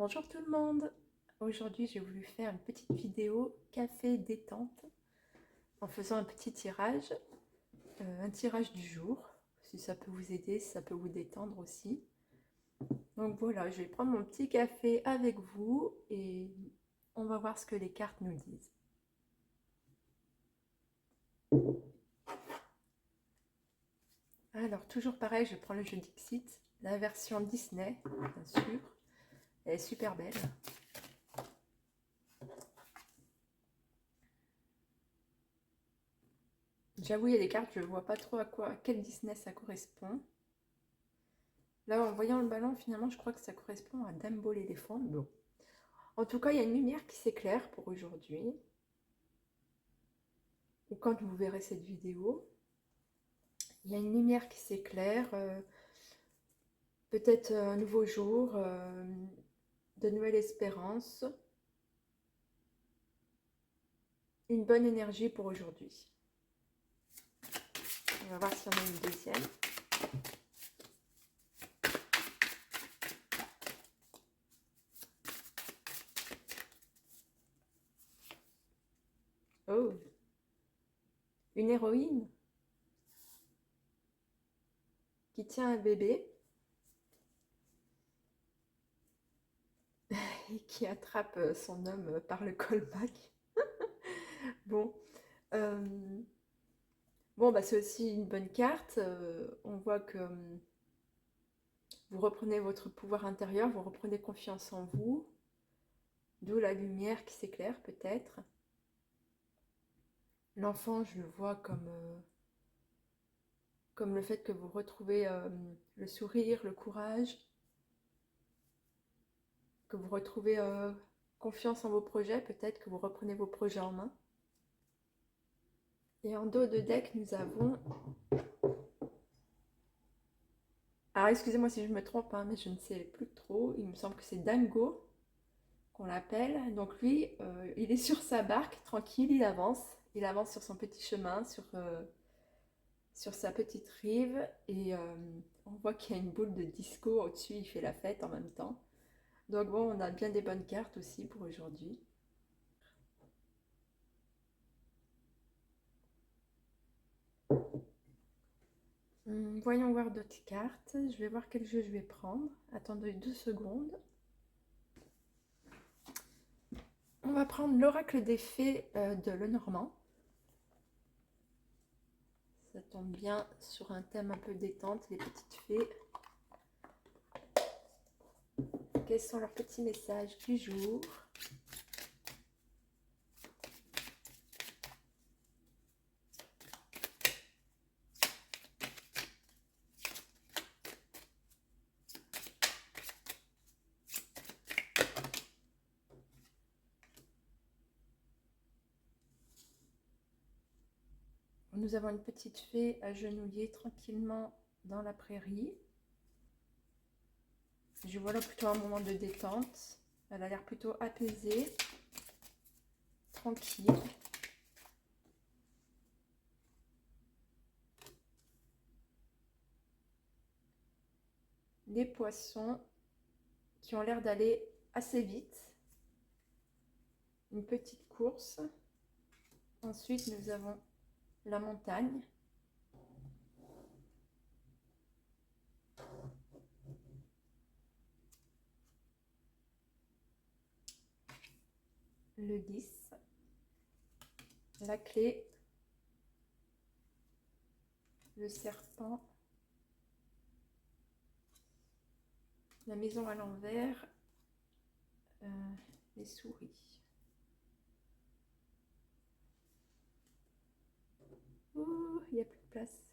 Bonjour tout le monde! Aujourd'hui j'ai voulu faire une petite vidéo café détente en faisant un petit tirage, un tirage du jour, si ça peut vous aider, si ça peut vous détendre aussi. Donc voilà, je vais prendre mon petit café avec vous et on va voir ce que les cartes nous disent. Alors toujours pareil, je prends le jeu Dixit, la version Disney, bien sûr. Elle est super belle. J'avoue, il y a des cartes, je ne vois pas trop à quel Disney ça correspond. Là, en voyant le ballon, finalement, je crois que ça correspond à Dumbo l'éléphant. Bon. En tout cas, il y a une lumière qui s'éclaire pour aujourd'hui. Ou quand vous verrez cette vidéo, il y a une lumière qui s'éclaire. Peut-être un nouveau jour, de nouvelles espérances. Une bonne énergie pour aujourd'hui. On va voir si on a une deuxième. Oh, une héroïne qui tient un bébé et qui attrape son homme par le callback. Bon, bon, c'est aussi une bonne carte. On voit que vous reprenez votre pouvoir intérieur, vous reprenez confiance en vous, d'où la lumière qui s'éclaire peut-être. L'enfant, je le vois comme le fait que vous retrouvez le sourire, le courage, que vous retrouvez confiance en vos projets, peut-être que vous reprenez vos projets en main. Et en dos de deck, nous avons... Alors excusez-moi si je me trompe, hein, mais je ne sais plus trop. Il me semble que c'est Dango qu'on l'appelle. Donc lui, il est sur sa barque, tranquille, il avance. Il avance sur son petit chemin, sur sa petite rive. Et on voit qu'il y a une boule de disco au-dessus, il fait la fête en même temps. Donc bon, on a bien des bonnes cartes aussi pour aujourd'hui. Voyons voir d'autres cartes. Je vais voir quel jeu je vais prendre. Attendez 2 secondes. On va prendre l'oracle des fées de Lenormand. Ça tombe bien sur un thème un peu détente, les petites fées. Quels sont leurs petits messages du jour? Nous avons une petite fée agenouillée tranquillement dans la prairie. Je vois là plutôt un moment de détente. Elle a l'air plutôt apaisée, tranquille. Les poissons qui ont l'air d'aller assez vite. Une petite course. Ensuite, nous avons la montagne. Le 10. La clé. Le serpent. La maison à l'envers. Les souris. Ouh, il n'y a plus de place.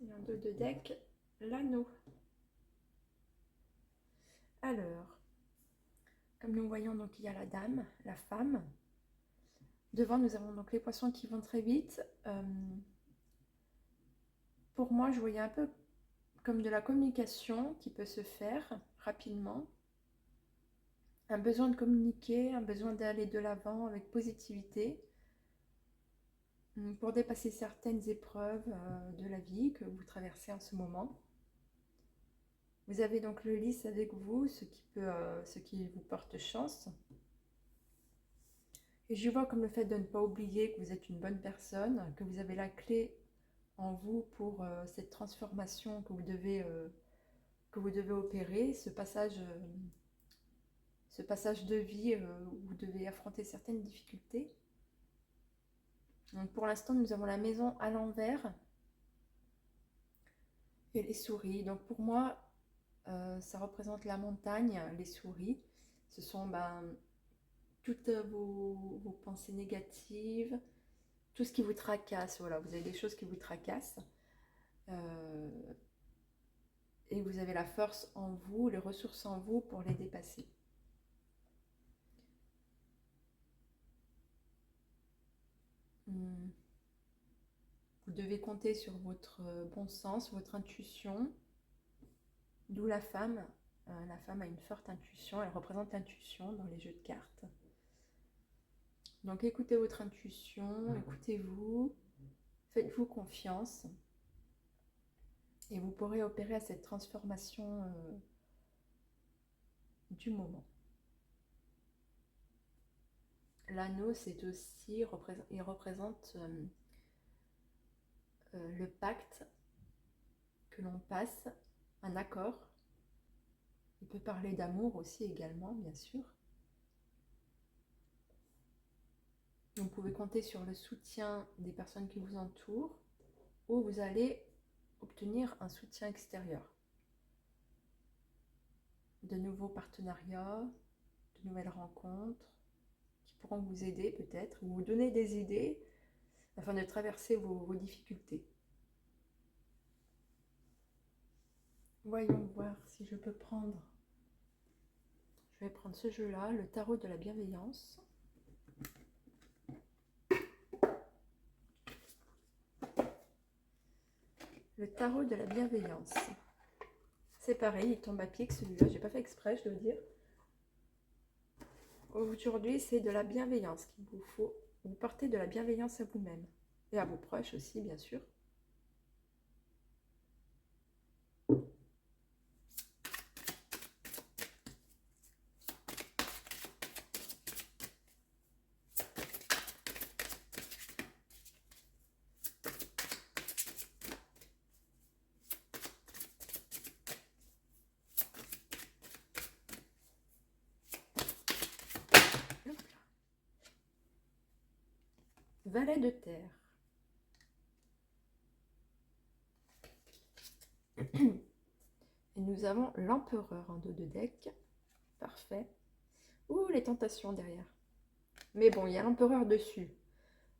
Et en dos de deck, l'anneau. Alors, comme nous voyons, donc il y a la dame, la femme. Devant, nous avons donc les poissons qui vont très vite. Pour moi, je voyais un peu comme de la communication qui peut se faire rapidement. Un besoin de communiquer, un besoin d'aller de l'avant avec positivité. pour dépasser certaines épreuves de la vie que vous traversez en ce moment. Vous avez donc le lys avec vous, ce qui vous porte chance. Et je vois comme le fait de ne pas oublier que vous êtes une bonne personne, que vous avez la clé en vous pour cette transformation que vous devez opérer, ce passage de vie où vous devez affronter certaines difficultés. Donc pour l'instant, nous avons la maison à l'envers et les souris. Donc pour moi, ça représente la montagne, les souris. Ce sont toutes vos pensées négatives, tout ce qui vous tracasse. Voilà, vous avez des choses qui vous tracassent. Et vous avez la force en vous, les ressources en vous pour les dépasser. Vous devez compter sur votre bon sens, votre intuition, d'où la femme. La femme a une forte intuition, elle représente l'intuition dans les jeux de cartes. Donc écoutez votre intuition, écoutez-vous, faites-vous confiance et vous pourrez opérer à cette transformation du moment. L'anneau, c'est aussi, il représente le pacte que l'on passe, un accord. Il peut parler d'amour aussi également, bien sûr. Vous pouvez compter sur le soutien des personnes qui vous entourent ou vous allez obtenir un soutien extérieur. De nouveaux partenariats, de nouvelles rencontres qui pourront vous aider peut-être, ou vous donner des idées afin de traverser vos difficultés. Voyons voir si je peux prendre. Je vais prendre ce jeu-là, le tarot de la bienveillance. Le tarot de la bienveillance. C'est pareil, il tombe à pied que celui-là. J'ai pas fait exprès, je dois dire. Aujourd'hui, c'est de la bienveillance qu'il vous faut. Vous portez de la bienveillance à vous-même et à vos proches aussi, bien sûr. Valet de terre. Et nous avons l'empereur en dos de deck. Parfait. Ouh, les tentations derrière. Mais bon, il y a l'empereur dessus.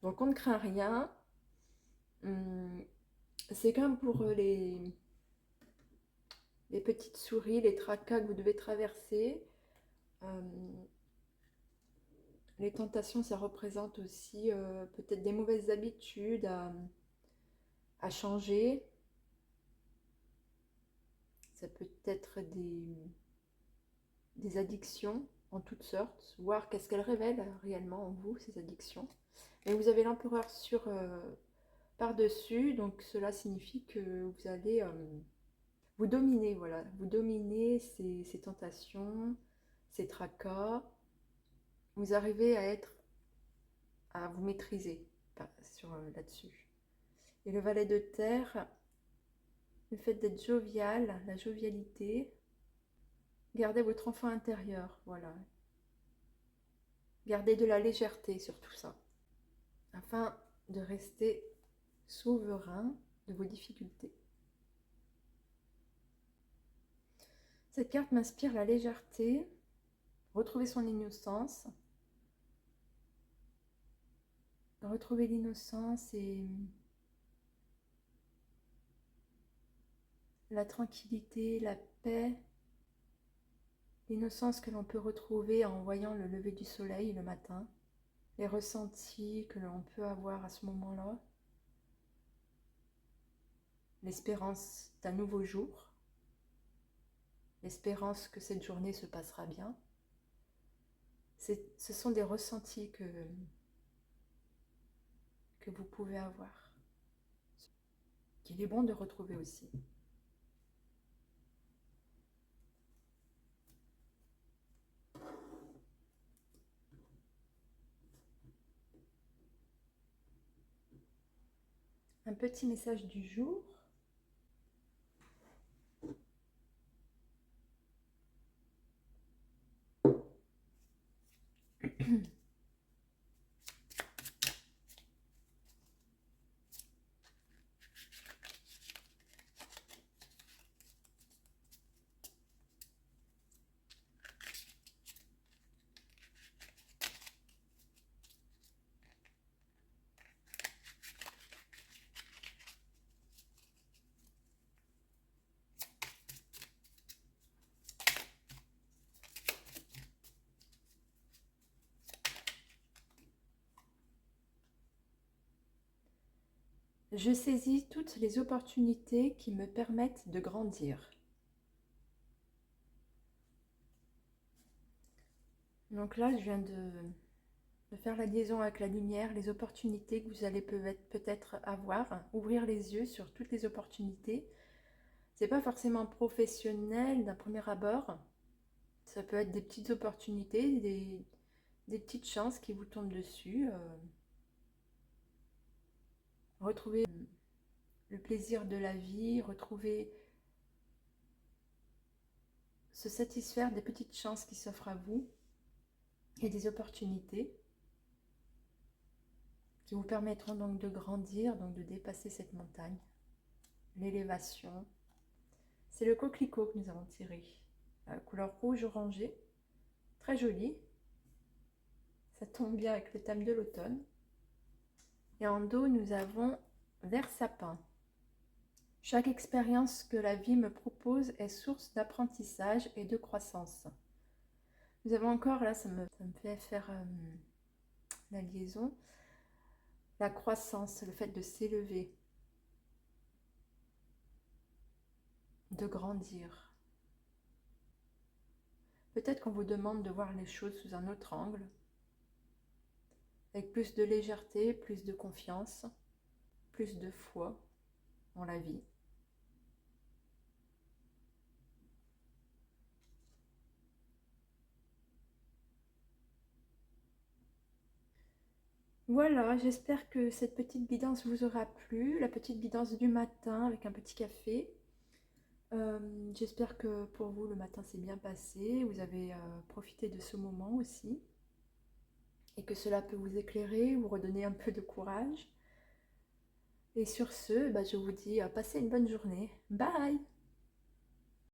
Donc on ne craint rien. C'est comme pour les petites souris, les tracas que vous devez traverser. Les tentations, ça représente aussi peut-être des mauvaises habitudes à changer. Ça peut être des addictions en toutes sortes, voir qu'est-ce qu'elles révèlent réellement en vous, ces addictions. Et vous avez l'empereur par-dessus, donc cela signifie que vous allez vous dominer, voilà. Vous dominez ces tentations, ces tracas. Vous arrivez à vous maîtriser là-dessus. Et le valet de terre, le fait d'être jovial, la jovialité, gardez votre enfant intérieur, voilà. Gardez de la légèreté sur tout ça, afin de rester souverain de vos difficultés. Cette carte m'inspire la légèreté, retrouver son innocence, retrouver l'innocence et la tranquillité, la paix, l'innocence que l'on peut retrouver en voyant le lever du soleil le matin, les ressentis que l'on peut avoir à ce moment-là, l'espérance d'un nouveau jour, l'espérance que cette journée se passera bien. Ce sont des ressentis que que vous pouvez avoir, qu'il est bon de retrouver aussi. Un petit message du jour. Je saisis toutes les opportunités qui me permettent de grandir. Donc là, je viens de faire la liaison avec la lumière, les opportunités que vous allez peut-être avoir, ouvrir les yeux sur toutes les opportunités. C'est pas forcément professionnel d'un premier abord. Ça peut être des petites opportunités, des petites chances qui vous tombent dessus. Retrouver le plaisir de la vie, retrouver, se satisfaire des petites chances qui s'offrent à vous et des opportunités qui vous permettront donc de grandir, donc de dépasser cette montagne. L'élévation. C'est le coquelicot que nous avons tiré. Couleur rouge orangé. Très joli. Ça tombe bien avec le thème de l'automne. Et en dos, nous avons vert sapin. Chaque expérience que la vie me propose est source d'apprentissage et de croissance. Nous avons encore, là, ça me fait faire la liaison. La croissance, le fait de s'élever, de grandir. Peut-être qu'on vous demande de voir les choses sous un autre angle, avec plus de légèreté, plus de confiance, plus de foi en la vie. Voilà, j'espère que cette petite guidance vous aura plu, la petite guidance du matin avec un petit café. J'espère que pour vous le matin s'est bien passé, vous avez profité de ce moment aussi et que cela peut vous éclairer, vous redonner un peu de courage. Et sur ce, je vous dis passez une bonne journée. Bye!